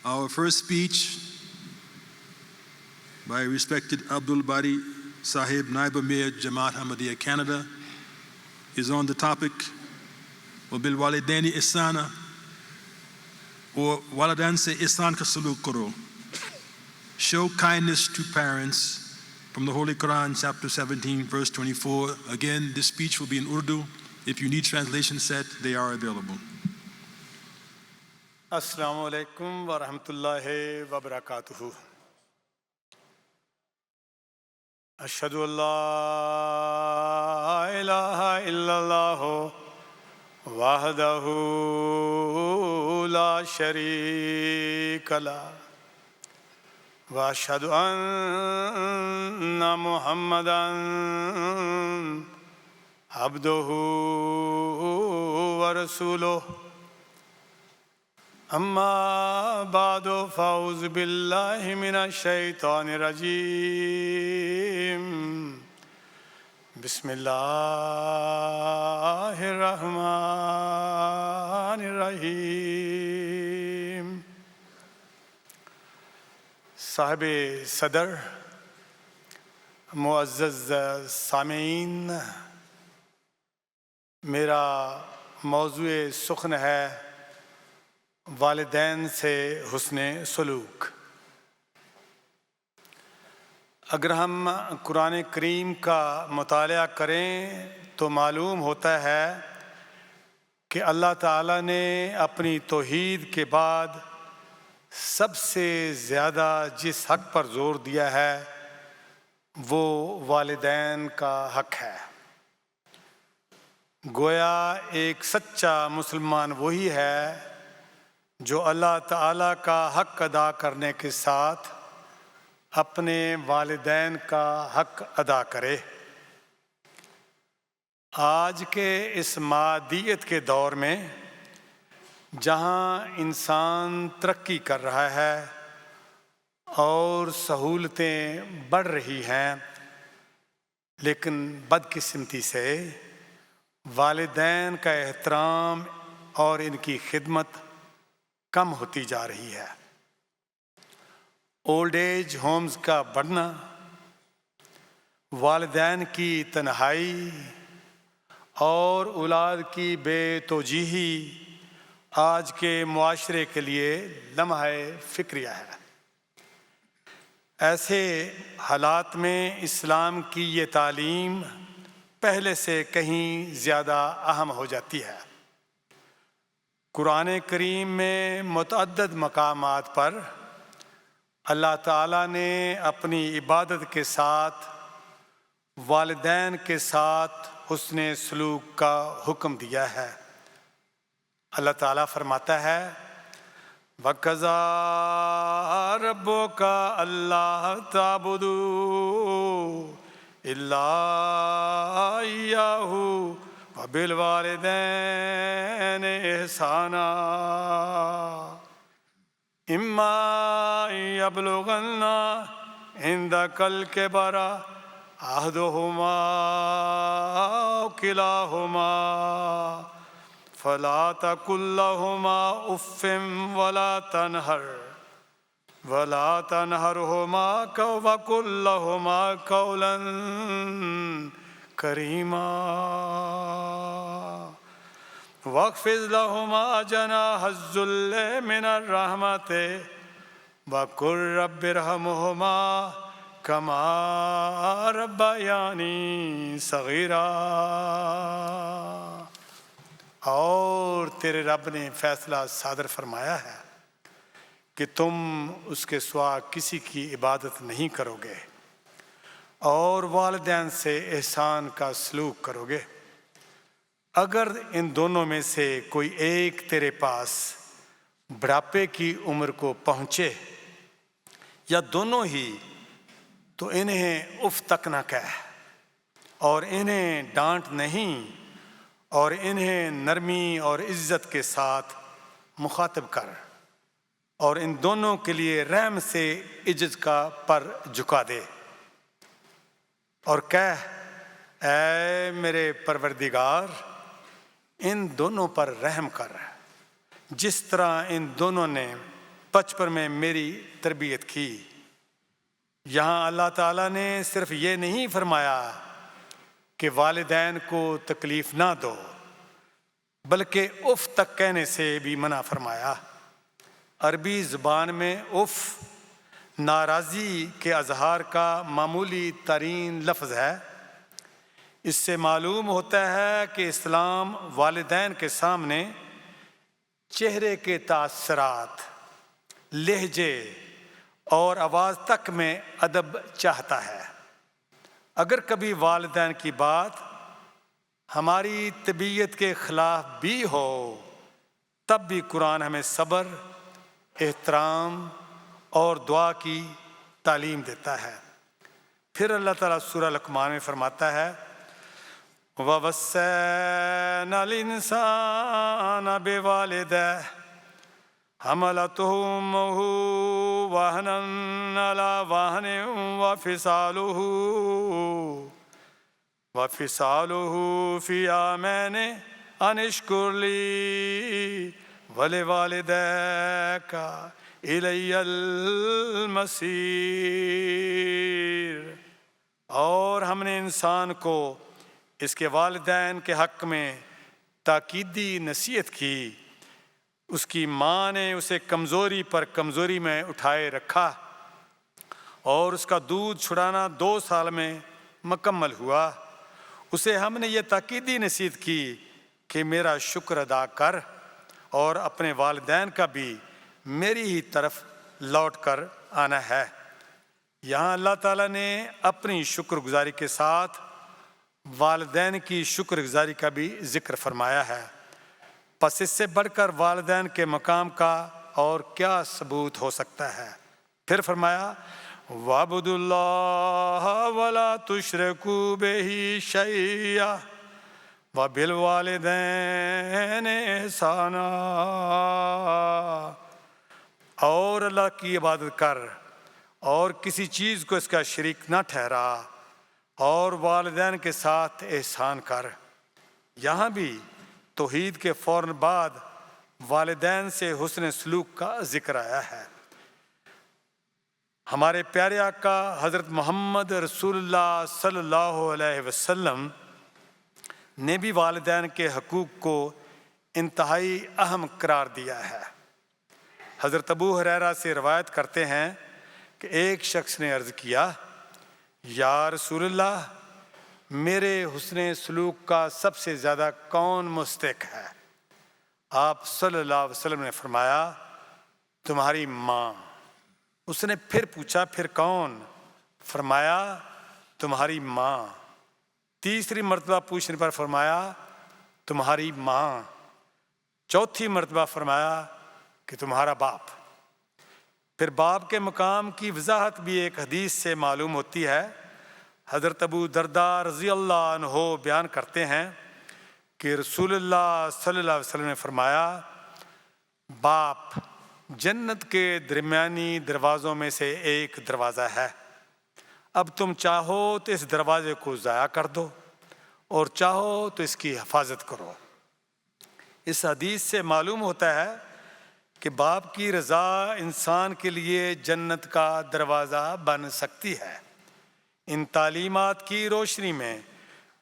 Our first speech by respected Abdul Bari Sahib, Naib Amir, Jamaat Ahmadiyya, Canada, is on the topic وَبِالْ وَالِدَيْنِ إِحْسَانًا, or Walidan se ihsan ka suluk karo. Show kindness to parents, from the Holy Quran, chapter 17, verse 24. Again, this speech will be in Urdu. If you need translation set, they are available. Assalamu alaikum wa rahmatullahi wa barakatuhu. Ashhadu an la ilaha illallah wahdahu la sharika lah wa ashhadu anna Muhammadan abduhu wa rasuluh. أما بعد فأعوذ بالله من الشيطان الرجيم بسم الله الرحمن الرحيم. صاحب صدر، معزز سامعین، میرا موضوع سخن ہے والدین سے حسن سلوک. اگر ہم قرآن کریم کا مطالعہ کریں تو معلوم ہوتا ہے کہ اللہ تعالیٰ نے اپنی توحید کے بعد سب سے زیادہ جس حق پر زور دیا ہے وہ والدین کا حق ہے. گویا ایک سچا مسلمان وہی ہے جو اللہ تعالیٰ کا حق ادا کرنے کے ساتھ اپنے والدین کا حق ادا کرے. آج کے اس مادیت کے دور میں جہاں انسان ترقی کر رہا ہے اور سہولتیں بڑھ رہی ہیں، لیکن بدقسمتی سے والدین کا احترام اور ان کی خدمت کم ہوتی جا رہی ہے. اولڈ ایج ہومز کا بڑھنا، والدین کی تنہائی اور اولاد کی بے توجیہی آج کے معاشرے کے لیے لمحہ فکریہ ہے. ایسے حالات میں اسلام کی یہ تعلیم پہلے سے کہیں زیادہ اہم ہو جاتی ہے. قرآن کریم میں متعدد مقامات پر اللہ تعالیٰ نے اپنی عبادت کے ساتھ والدین کے ساتھ حسن سلوک کا حکم دیا ہے. اللہ تعالیٰ فرماتا ہے وَقَضَىٰ رَبُّكَ أَلَّا تَعْبُدُوا إِلَّا إِيَّاهُ وَبِالْوَالِدَيْنِ إِحْسَانًا إِمَّا يَبْلُغَنَّ عِندَكَ الْكِبَرَ أَحَدُهُمَا أَوْ كِلَاهُمَا فَلَا تَقُل لَّهُمَا أُفٍّ وَلَا تَنْهَرْهُمَا وَقُل لَّهُمَا قَوْلًا کریما واخفض لهما جناح الذل من الرحمة وقل رب ارحمهما كما ربياني صغيرا. اور تیرے رب نے فیصلہ صادر فرمایا ہے کہ تم اس کے سوا کسی کی عبادت نہیں کرو گے اور والدین سے احسان کا سلوک کرو گے. اگر ان دونوں میں سے کوئی ایک تیرے پاس بڑھاپے کی عمر کو پہنچے یا دونوں ہی، تو انہیں اف تک نہ کہہ اور انہیں ڈانٹ نہیں، اور انہیں نرمی اور عزت کے ساتھ مخاطب کر، اور ان دونوں کے لیے رحم سے عجز کا پر جھکا دے اور کہہ اے میرے پروردگار ان دونوں پر رحم کر، جس طرح ان دونوں نے بچپن میں میری تربیت کی۔ یہاں اللہ تعالیٰ نے صرف یہ نہیں فرمایا کہ والدین کو تکلیف نہ دو، بلکہ اف تک کہنے سے بھی منع فرمایا۔ عربی زبان میں اف ناراضی کے اظہار کا معمولی ترین لفظ ہے۔ اس سے معلوم ہوتا ہے کہ اسلام والدین کے سامنے چہرے کے تاثرات، لہجے اور آواز تک میں ادب چاہتا ہے۔ اگر کبھی والدین کی بات ہماری طبیعت کے خلاف بھی ہو، تب بھی قرآن ہمیں صبر، احترام اور دعا کی تعلیم دیتا ہے۔ پھر اللہ تعالیٰ سورہ لقمان میں فرماتا ہے وَوَصَّيْنَا الْإِنسَانَ بِوَالِدَيْهِ حَمَلَتْهُ أُمُّهُ وَهْنًا عَلَىٰ وَهْنٍ وَفِصَالُهُ فِي عَامَيْنِ أَنِ اشْكُرْ لِي وَلِوَالِدَيْكَ إِلَيَّ الْمَصِيرُ۔ اور ہم نے انسان کو اس کے والدین کے حق میں تاکیدی نصیحت کی۔ اس کی ماں نے اسے کمزوری پر کمزوری میں اٹھائے رکھا اور اس کا دودھ چھڑانا 2 سال میں مکمل ہوا۔ اسے ہم نے یہ تاکیدی نصیحت کی کہ میرا شکر ادا کر اور اپنے والدین کا بھی میری ہی طرف لوٹ کر آنا ہے۔ یہاں اللہ تعالیٰ نے اپنی شکر گزاری کے ساتھ والدین کی شکر گزاری کا بھی ذکر فرمایا ہے۔ پس اس سے بڑھ کر والدین کے مقام کا اور کیا ثبوت ہو سکتا ہے؟ پھر فرمایا وَاعْبُدُوا اللَّهَ وَلَا تُشْرِكُوا بِهِ شَيْئًا وَبِالْوَالِدَيْنِ إِحْسَانًا۔ اور اللہ کی عبادت کر اور کسی چیز کو اس کا شریک نہ ٹھہرا، اور والدین کے ساتھ احسان کر۔ یہاں بھی توحید کے فوراً بعد والدین سے حسن سلوک کا ذکر آیا ہے۔ ہمارے پیارے آقا حضرت محمد رسول اللہ صلی اللہ علیہ وسلم نے بھی والدین کے حقوق کو انتہائی اہم قرار دیا ہے۔ حضرت ابو ہریرہ سے روایت کرتے ہیں کہ ایک شخص نے عرض کیا یا رسول اللہ، میرے حسن سلوک کا سب سے زیادہ کون مستحق ہے؟ آپ صلی اللہ علیہ وسلم نے فرمایا تمہاری ماں۔ اس نے پھر پوچھا پھر کون؟ فرمایا تمہاری ماں۔ تیسری مرتبہ پوچھنے پر فرمایا تمہاری ماں۔ چوتھی مرتبہ فرمایا کہ تمہارا باپ۔ پھر باپ کے مقام کی وضاحت بھی ایک حدیث سے معلوم ہوتی ہے۔ حضرت ابو درداء رضی اللہ عنہ بیان کرتے ہیں کہ رسول اللہ صلی اللہ علیہ وسلم نے فرمایا باپ جنت کے درمیانی دروازوں میں سے ایک دروازہ ہے۔ اب تم چاہو تو اس دروازے کو ضائع کر دو اور چاہو تو اس کی حفاظت کرو۔ اس حدیث سے معلوم ہوتا ہے کہ باپ کی رضا انسان کے لیے جنت کا دروازہ بن سکتی ہے۔ ان تعلیمات کی روشنی میں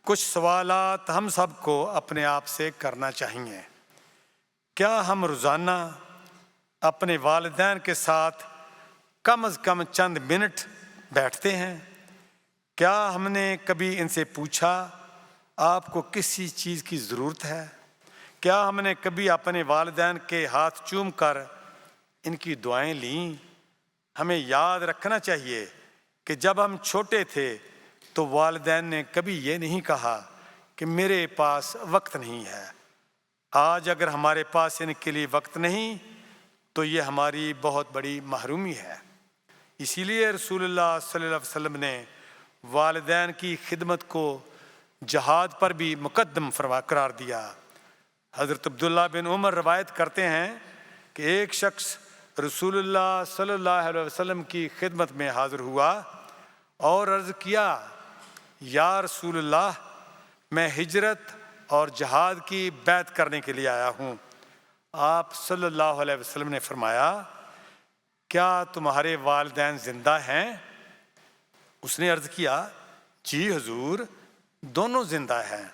کچھ سوالات ہم سب کو اپنے آپ سے کرنا چاہیے۔ کیا ہم روزانہ اپنے والدین کے ساتھ کم از کم چند منٹ بیٹھتے ہیں؟ کیا ہم نے کبھی ان سے پوچھا آپ کو کسی چیز کی ضرورت ہے؟ کیا ہم نے کبھی اپنے والدین کے ہاتھ چوم کر ان کی دعائیں لیں؟ ہمیں یاد رکھنا چاہیے کہ جب ہم چھوٹے تھے تو والدین نے کبھی یہ نہیں کہا کہ میرے پاس وقت نہیں ہے۔ آج اگر ہمارے پاس ان کے لیے وقت نہیں تو یہ ہماری بہت بڑی محرومی ہے۔ اسی لیے رسول اللہ صلی اللہ علیہ وسلم نے والدین کی خدمت کو جہاد پر بھی مقدم قرار دیا۔ حضرت عبداللہ بن عمر روایت کرتے ہیں کہ ایک شخص رسول اللہ صلی اللہ علیہ وسلم کی خدمت میں حاضر ہوا اور عرض کیا یا رسول اللہ، میں ہجرت اور جہاد کی بیعت کرنے کے لیے آیا ہوں۔ آپ صلی اللہ علیہ وسلم نے فرمایا کیا تمہارے والدین زندہ ہیں؟ اس نے عرض کیا جی حضور دونوں زندہ ہیں۔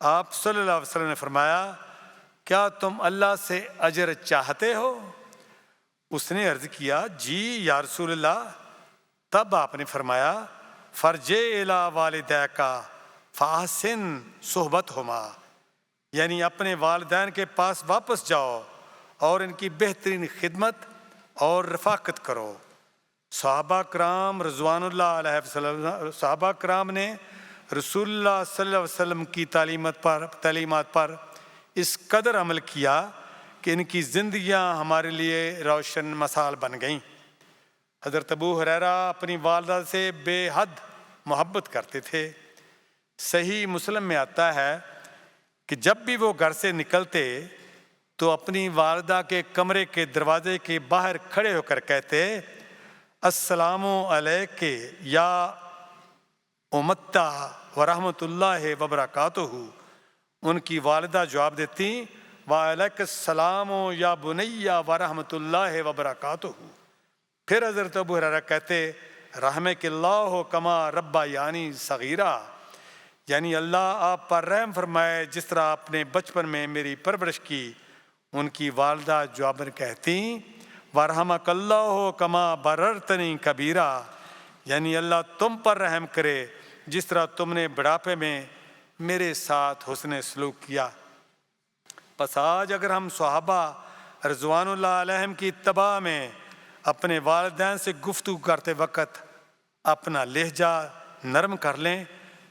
آپ صلی اللہ علیہ وسلم نے فرمایا کیا تم اللہ سے اجر چاہتے ہو؟ اس نے عرض کیا جی یا رسول اللہ۔ تب آپ نے فرمایا فرجع الی والدیک فاحسن صحبتہما، یعنی اپنے والدین کے پاس واپس جاؤ اور ان کی بہترین خدمت اور رفاقت کرو۔ صحابہ کرام رضوان اللہ علیہ وسلم، صحابہ کرام نے رسول اللہ صلی اللہ علیہ وسلم کی تعلیمات پر اس قدر عمل کیا کہ ان کی زندگیاں ہمارے لیے روشن مثال بن گئیں۔ حضرت ابو ہریرہ اپنی والدہ سے بے حد محبت کرتے تھے۔ صحیح مسلم میں آتا ہے کہ جب بھی وہ گھر سے نکلتے تو اپنی والدہ کے کمرے کے دروازے کے باہر کھڑے ہو کر کہتے السلام علیک یا امتہ ورحمۃ اللہ وبرکاتہ۔ ان کی والدہ جواب دیتی وعلیک السلام یا بنی ورحمۃ اللہ وبرکاتہ۔ پھر حضرت ابو ہریرہ کہتے رحمک اللہ کما ربیانی صغیرہ، یعنی اللہ آپ پر رحم فرمائے جس طرح آپ نے بچپن میں میری پرورش کی۔ ان کی والدہ جواباً کہتی ورحمک اللہ کما بررتنی کبیرہ، یعنی اللہ تم پر رحم کرے جس طرح تم نے بڑھاپے میں میرے ساتھ حسن سلوک کیا۔ پس آج اگر ہم صحابہ رضوان اللہ علیہم کی اتباع میں اپنے والدین سے گفتگو کرتے وقت اپنا لہجہ نرم کر لیں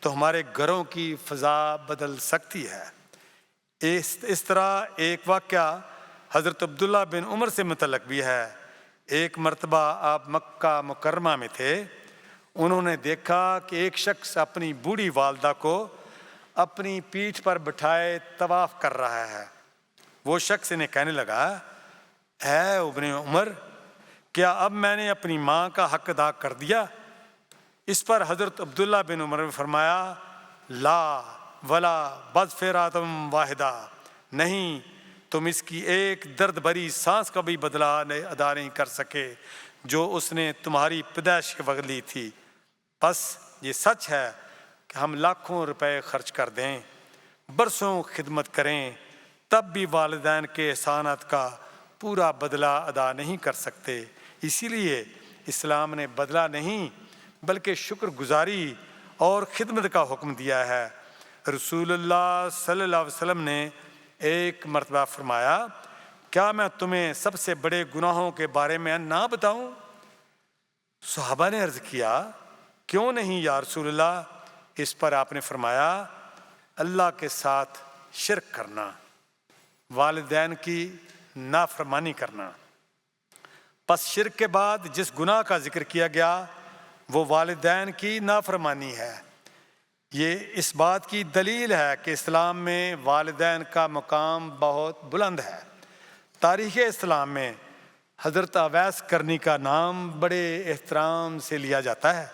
تو ہمارے گھروں کی فضا بدل سکتی ہے۔ اس طرح ایک واقعہ حضرت عبداللہ بن عمر سے متعلق بھی ہے۔ ایک مرتبہ آپ مکہ مکرمہ میں تھے، انہوں نے دیکھا کہ ایک شخص اپنی بوڑھی والدہ کو اپنی پیٹھ پر بٹھائے طواف کر رہا ہے۔ وہ شخص انہیں کہنے لگا اے ابن عمر کیا اب میں نے اپنی ماں کا حق ادا کر دیا؟ اس پر حضرت عبداللہ بن عمر نے فرمایا لا ولا بظفراتم واحدہ، نہیں تم اس کی ایک درد بھری سانس کا بھی بدلہ ادا نہیں کر سکے جو اس نے تمہاری پیدائش کے وقت لی تھی۔ بس یہ سچ ہے کہ ہم لاکھوں روپے خرچ کر دیں، برسوں خدمت کریں، تب بھی والدین کے احسانات کا پورا بدلہ ادا نہیں کر سکتے۔ اسی لیے اسلام نے بدلہ نہیں بلکہ شکر گزاری اور خدمت کا حکم دیا ہے۔ رسول اللہ صلی اللہ علیہ وسلم نے ایک مرتبہ فرمایا کیا میں تمہیں سب سے بڑے گناہوں کے بارے میں نہ بتاؤں؟ صحابہ نے عرض کیا کیوں نہیں یا رسول اللہ؟ اس پر آپ نے فرمایا اللہ کے ساتھ شرک کرنا، والدین کی نافرمانی کرنا۔ پس شرک کے بعد جس گناہ کا ذکر کیا گیا وہ والدین کی نافرمانی ہے۔ یہ اس بات کی دلیل ہے کہ اسلام میں والدین کا مقام بہت بلند ہے۔ تاریخ اسلام میں حضرت اویس کرنی کا نام بڑے احترام سے لیا جاتا ہے۔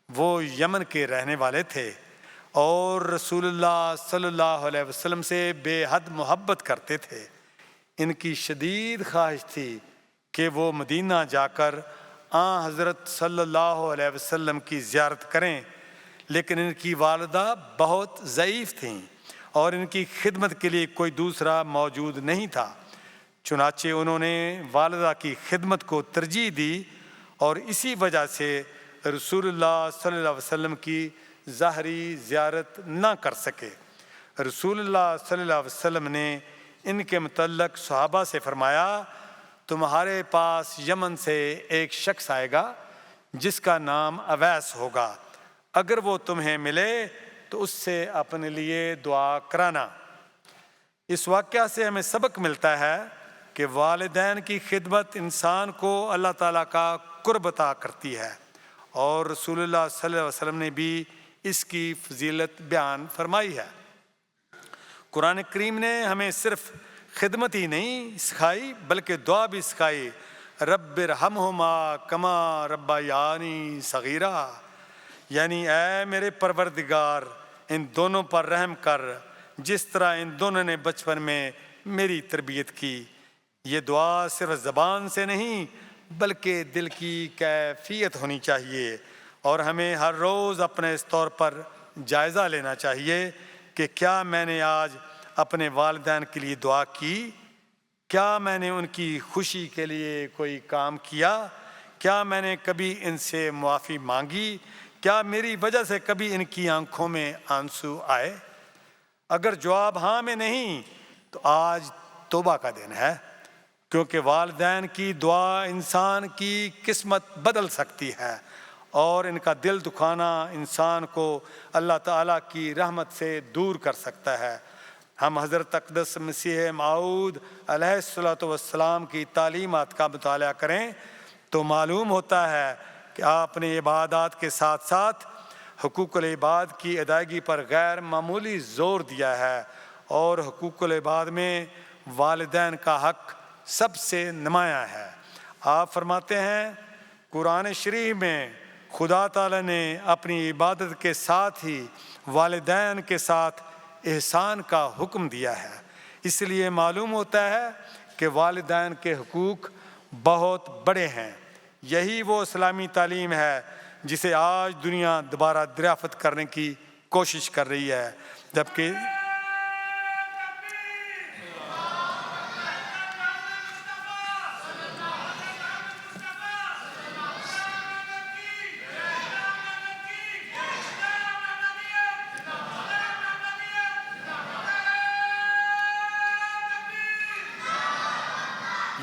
وہ یمن کے رہنے والے تھے اور رسول اللہ صلی اللہ علیہ وسلم سے بے حد محبت کرتے تھے۔ ان کی شدید خواہش تھی کہ وہ مدینہ جا کر حضرت صلی اللہ علیہ وسلم کی زیارت کریں، لیکن ان کی والدہ بہت ضعیف تھیں اور ان کی خدمت کے لیے کوئی دوسرا موجود نہیں تھا۔ چنانچہ انہوں نے والدہ کی خدمت کو ترجیح دی اور اسی وجہ سے رسول اللہ صلی اللہ علیہ وسلم کی ظاہری زیارت نہ کر سکے۔ رسول اللہ صلی اللہ علیہ وسلم نے ان کے متعلق صحابہ سے فرمایا تمہارے پاس یمن سے ایک شخص آئے گا جس کا نام اویس ہوگا، اگر وہ تمہیں ملے تو اس سے اپنے لیے دعا کرانا۔ اس واقعہ سے ہمیں سبق ملتا ہے کہ والدین کی خدمت انسان کو اللہ تعالیٰ کا قرب عطا کرتی ہے، اور رسول اللہ صلی اللہ علیہ وسلم نے بھی اس کی فضیلت بیان فرمائی ہے۔ قرآن کریم نے ہمیں صرف خدمت ہی نہیں سکھائی بلکہ دعا بھی سکھائی، رب ارحمہما کما ربیانی صغیرہ، یعنی اے میرے پروردگار ان دونوں پر رحم کر جس طرح ان دونوں نے بچپن میں میری تربیت کی۔ یہ دعا صرف زبان سے نہیں بلکہ دل کی کیفیت ہونی چاہیے، اور ہمیں ہر روز اپنے اس طور پر جائزہ لینا چاہیے کہ کیا میں نے آج اپنے والدین کے لیے دعا کی، کیا میں نے ان کی خوشی کے لیے کوئی کام کیا، کیا میں نے کبھی ان سے معافی مانگی، کیا میری وجہ سے کبھی ان کی آنکھوں میں آنسو آئے؟ اگر جواب ہاں میں نہیں تو آج توبہ کا دن ہے، کیونکہ والدین کی دعا انسان کی قسمت بدل سکتی ہے، اور ان کا دل دکھانا انسان کو اللہ تعالیٰ کی رحمت سے دور کر سکتا ہے۔ ہم حضرت اقدس مسیح موعود علیہ الصلوۃ والسلام کی تعلیمات کا مطالعہ کریں تو معلوم ہوتا ہے کہ آپ نے عبادات کے ساتھ ساتھ حقوق العباد کی ادائیگی پر غیر معمولی زور دیا ہے، اور حقوق العباد میں والدین کا حق سب سے نمایاں ہے۔ آپ فرماتے ہیں قرآن شریف میں خدا تعالیٰ نے اپنی عبادت کے ساتھ ہی والدین کے ساتھ احسان کا حکم دیا ہے، اس لیے معلوم ہوتا ہے کہ والدین کے حقوق بہت بڑے ہیں۔ یہی وہ اسلامی تعلیم ہے جسے آج دنیا دوبارہ دریافت کرنے کی کوشش کر رہی ہے، جبکہ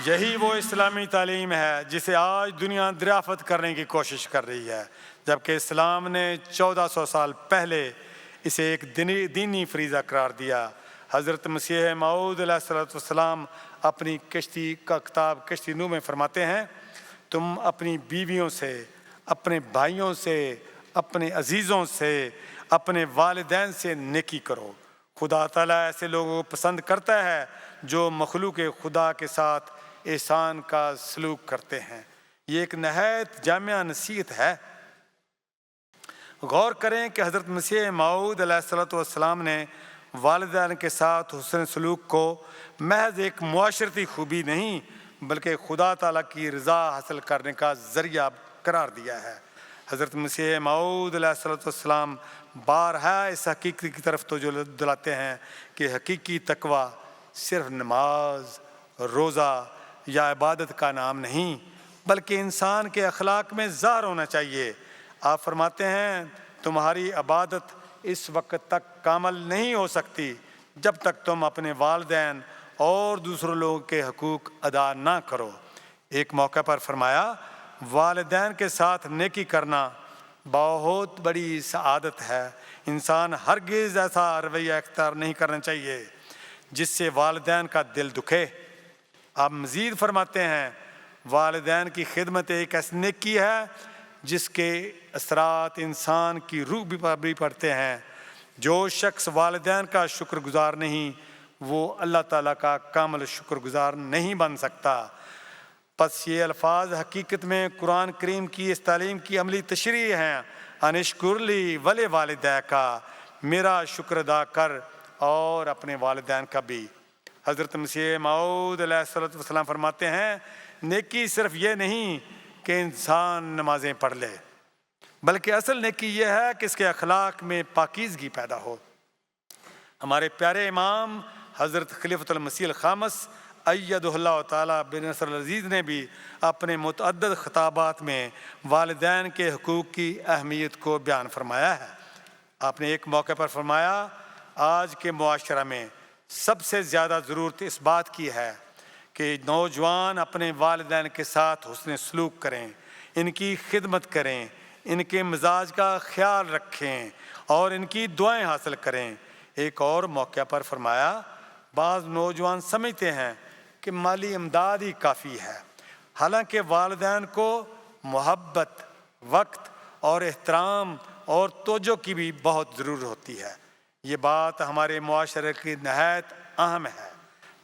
یہی وہ اسلامی تعلیم ہے جسے آج دنیا دریافت کرنے کی کوشش کر رہی ہے، جبکہ اسلام نے 1400 سال پہلے اسے ایک دینی فریضہ قرار دیا۔ حضرت مسیح موعود علیہ السلام اپنی کشتی کا کتاب کشتی نوح میں فرماتے ہیں، تم اپنی بیویوں سے، اپنے بھائیوں سے، اپنے عزیزوں سے، اپنے والدین سے نیکی کرو۔ خدا تعالیٰ ایسے لوگوں کو پسند کرتا ہے جو مخلوق خدا کے ساتھ احسان کا سلوک کرتے ہیں۔ یہ ایک نہایت جامع نصیحت ہے۔ غور کریں کہ حضرت مسیح موعود علیہ السلام نے والدین کے ساتھ حسن سلوک کو محض ایک معاشرتی خوبی نہیں بلکہ خدا تعالیٰ کی رضا حاصل کرنے کا ذریعہ قرار دیا ہے۔ حضرت مسیح موعود علیہ السلام بارہا اس حقیقت کی طرف توجہ دلاتے ہیں کہ حقیقی تقویٰ صرف نماز، روزہ یا عبادت کا نام نہیں بلکہ انسان کے اخلاق میں ظاہر ہونا چاہیے۔ آپ فرماتے ہیں تمہاری عبادت اس وقت تک کامل نہیں ہو سکتی جب تک تم اپنے والدین اور دوسرے لوگوں کے حقوق ادا نہ کرو۔ ایک موقع پر فرمایا والدین کے ساتھ نیکی کرنا بہت بڑی سعادت ہے، انسان ہرگز ایسا رویہ اختیار نہیں کرنا چاہیے جس سے والدین کا دل دکھے۔ آپ مزید فرماتے ہیں والدین کی خدمت ایک ایسی نیکی ہے جس کے اثرات انسان کی روح بھی پڑتے ہیں۔ جو شخص والدین کا شکر گزار نہیں وہ اللہ تعالیٰ کا کامل شکر گزار نہیں بن سکتا۔ پس یہ الفاظ حقیقت میں قرآن کریم کی اس تعلیم کی عملی تشریح ہیں، انشکر لی ولی والدیکا، میرا شکر ادا کر اور اپنے والدین کا بھی۔ حضرت مسیح موعود علیہ السلام فرماتے ہیں نیکی صرف یہ نہیں کہ انسان نمازیں پڑھ لے بلکہ اصل نیکی یہ ہے کہ اس کے اخلاق میں پاکیزگی پیدا ہو۔ ہمارے پیارے امام حضرت خلیفۃ المسیح الخامس ایدہ اللہ تعالیٰ بنصر العزیز نے بھی اپنے متعدد خطابات میں والدین کے حقوق کی اہمیت کو بیان فرمایا ہے۔ آپ نے ایک موقع پر فرمایا آج کے معاشرہ میں سب سے زیادہ ضرورت اس بات کی ہے کہ نوجوان اپنے والدین کے ساتھ حسن سلوک کریں، ان کی خدمت کریں، ان کے مزاج کا خیال رکھیں اور ان کی دعائیں حاصل کریں۔ ایک اور موقع پر فرمایا بعض نوجوان سمجھتے ہیں کہ مالی امداد ہی کافی ہے، حالانکہ والدین کو محبت، وقت اور احترام اور توجہ کی بھی بہت ضرورت ہوتی ہے۔ یہ بات ہمارے معاشرے کی نہایت اہم ہے،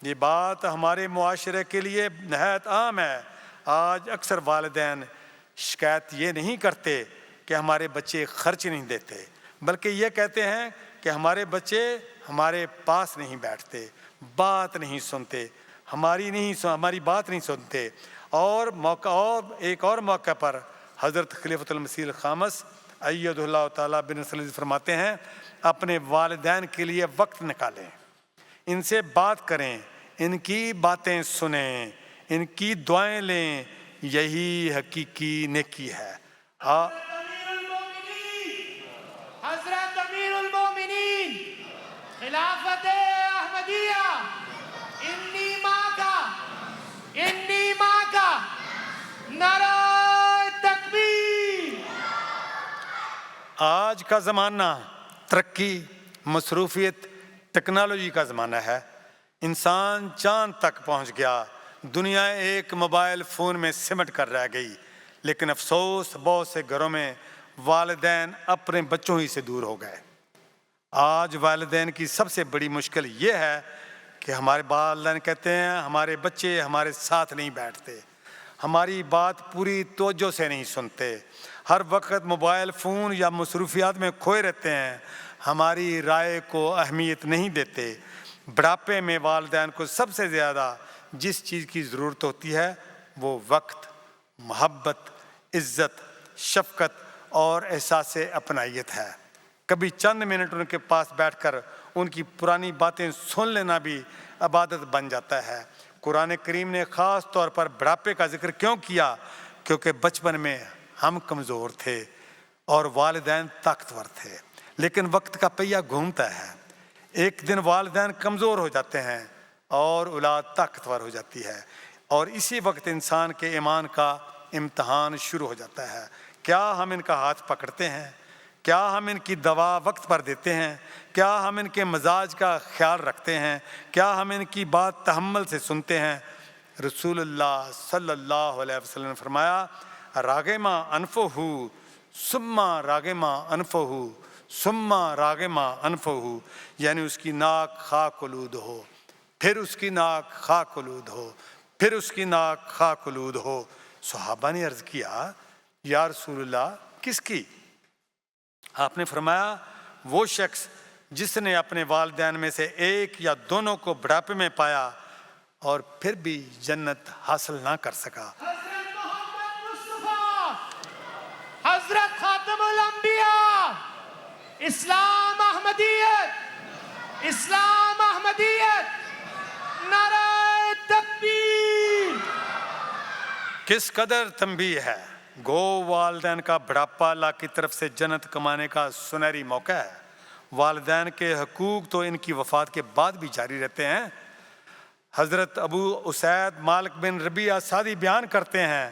یہ بات ہمارے معاشرے کے لیے نہایت اہم ہے۔ آج اکثر والدین شکایت یہ نہیں کرتے کہ ہمارے بچے خرچ نہیں دیتے بلکہ یہ کہتے ہیں کہ ہمارے بچے ہمارے پاس نہیں بیٹھتے، بات نہیں سنتے، ہماری بات نہیں سنتے اور ایک اور موقع پر حضرت خلیفۃ المسیح الخامس ایدہ اللہ تعالیٰ بن نصر فرماتے ہیں اپنے والدین کے لیے وقت نکالیں، ان سے بات کریں، ان کی باتیں سنیں، ان کی دعائیں لیں، یہی حقیقی نیکی ہے۔ حضرت امیر المومنین خلافت احمدیہ انی ماں کا نعرہ تکبیر۔ آج کا زمانہ ترقی، مصروفیت، ٹیکنالوجی کا زمانہ ہے۔ انسان چاند تک پہنچ گیا، دنیا ایک موبائل فون میں سمٹ کر رہ گئی، لیکن افسوس بہت سے گھروں میں والدین اپنے بچوں ہی سے دور ہو گئے۔ آج والدین کی سب سے بڑی مشکل یہ ہے کہ ہمارے والدین کہتے ہیں ہمارے بچے ہمارے ساتھ نہیں بیٹھتے، ہماری بات پوری توجہ سے نہیں سنتے، ہر وقت موبائل فون یا مصروفیات میں کھوئے رہتے ہیں، ہماری رائے کو اہمیت نہیں دیتے۔ بڑھاپے میں والدین کو سب سے زیادہ جس چیز کی ضرورت ہوتی ہے وہ وقت، محبت، عزت، شفقت اور احساس اپنائیت ہے۔ کبھی چند منٹ ان کے پاس بیٹھ کر ان کی پرانی باتیں سن لینا بھی عبادت بن جاتا ہے۔ قرآن کریم نے خاص طور پر بڑھاپے کا ذکر کیوں کیا؟ کیونکہ بچپن میں ہم کمزور تھے اور والدین طاقتور تھے، لیکن وقت کا پہیہ گھومتا ہے، ایک دن والدین کمزور ہو جاتے ہیں اور اولاد طاقتور ہو جاتی ہے، اور اسی وقت انسان کے ایمان کا امتحان شروع ہو جاتا ہے۔ کیا ہم ان کا ہاتھ پکڑتے ہیں؟ کیا ہم ان کی دوا وقت پر دیتے ہیں؟ کیا ہم ان کے مزاج کا خیال رکھتے ہیں؟ کیا ہم ان کی بات تحمل سے سنتے ہیں؟ رسول اللہ صلی اللہ علیہ وسلم نے فرمایا راغما انفہ ثم راغما انفہ ثم راغما انفہ، یعنی اس کی ناک خاک آلود ہو، پھر اس کی ناک خاک آلود ہو، پھر اس کی ناک خاک آلود ہو۔ صحابہ نے عرض کیا یا رسول اللہ کس کی؟ آپ نے فرمایا وہ شخص جس نے اپنے والدین میں سے ایک یا دونوں کو بڑھاپے میں پایا اور پھر بھی جنت حاصل نہ کر سکا۔ حضرت محمد مصطفیٰ، حضرت خاتم الانبیاء، اسلام احمدیت، اسلام احمدیت، نعرہ تکبیر۔ کس قدر تنبیہ ہے! گو والدین کا بڑھاپا اللہ کی طرف سے جنت کمانے کا سنہری موقع ہے۔ والدین کے حقوق تو ان کی وفات کے بعد بھی جاری رہتے ہیں۔ حضرت ابو اسید مالک بن ربیعہ سعدی بیان کرتے ہیں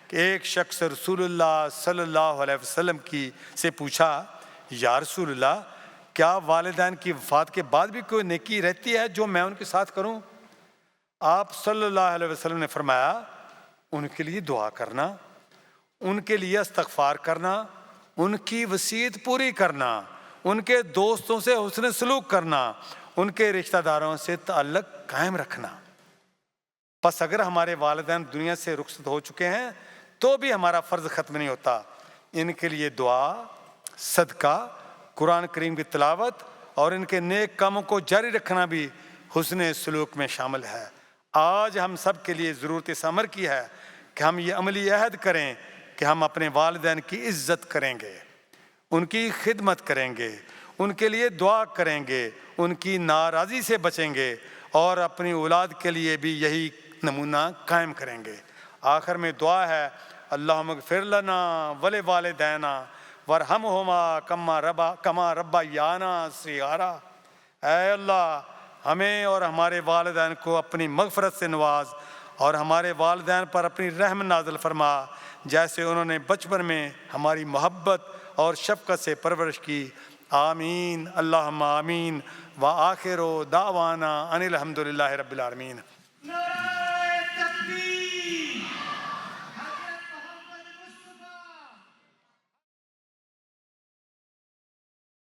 کہ ایک شخص رسول اللہ صلی اللہ علیہ وسلم سے پوچھا یا رسول اللہ کیا والدین کی وفات کے بعد بھی کوئی نیکی رہتی ہے جو میں ان کے ساتھ کروں؟ آپ صلی اللہ علیہ وسلم نے فرمایا ان کے لیے دعا کرنا، ان کے لیے استغفار کرنا، ان کی وصیت پوری کرنا، ان کے دوستوں سے حسن سلوک کرنا، ان کے رشتہ داروں سے تعلق قائم رکھنا۔ پس اگر ہمارے والدین دنیا سے رخصت ہو چکے ہیں تو بھی ہمارا فرض ختم نہیں ہوتا، ان کے لیے دعا، صدقہ، قرآن کریم کی تلاوت اور ان کے نیک کاموں کو جاری رکھنا بھی حسن سلوک میں شامل ہے۔ آج ہم سب کے لیے ضرورت اس امر کی ہے کہ ہم یہ عملی عہد کریں کہ ہم اپنے والدین کی عزت کریں گے، ان کی خدمت کریں گے، ان کے لیے دعا کریں گے، ان کی ناراضی سے بچیں گے اور اپنی اولاد کے لیے بھی یہی نمونہ قائم کریں گے۔ آخر میں دعا ہے اللہم اغفر لنا ولوالدینا وارحمہما کما ربیانا صغارا۔ اے اللہ ہمیں اور ہمارے والدین کو اپنی مغفرت سے نواز اور ہمارے والدین پر اپنی رحم نازل فرما جیسے انہوں نے بچپن میں ہماری محبت اور شفقت سے پرورش کی۔ آمین اللہم آمین وآخر دعوانا ان الحمدللہ رب العالمین۔ نعرہ تکبیر۔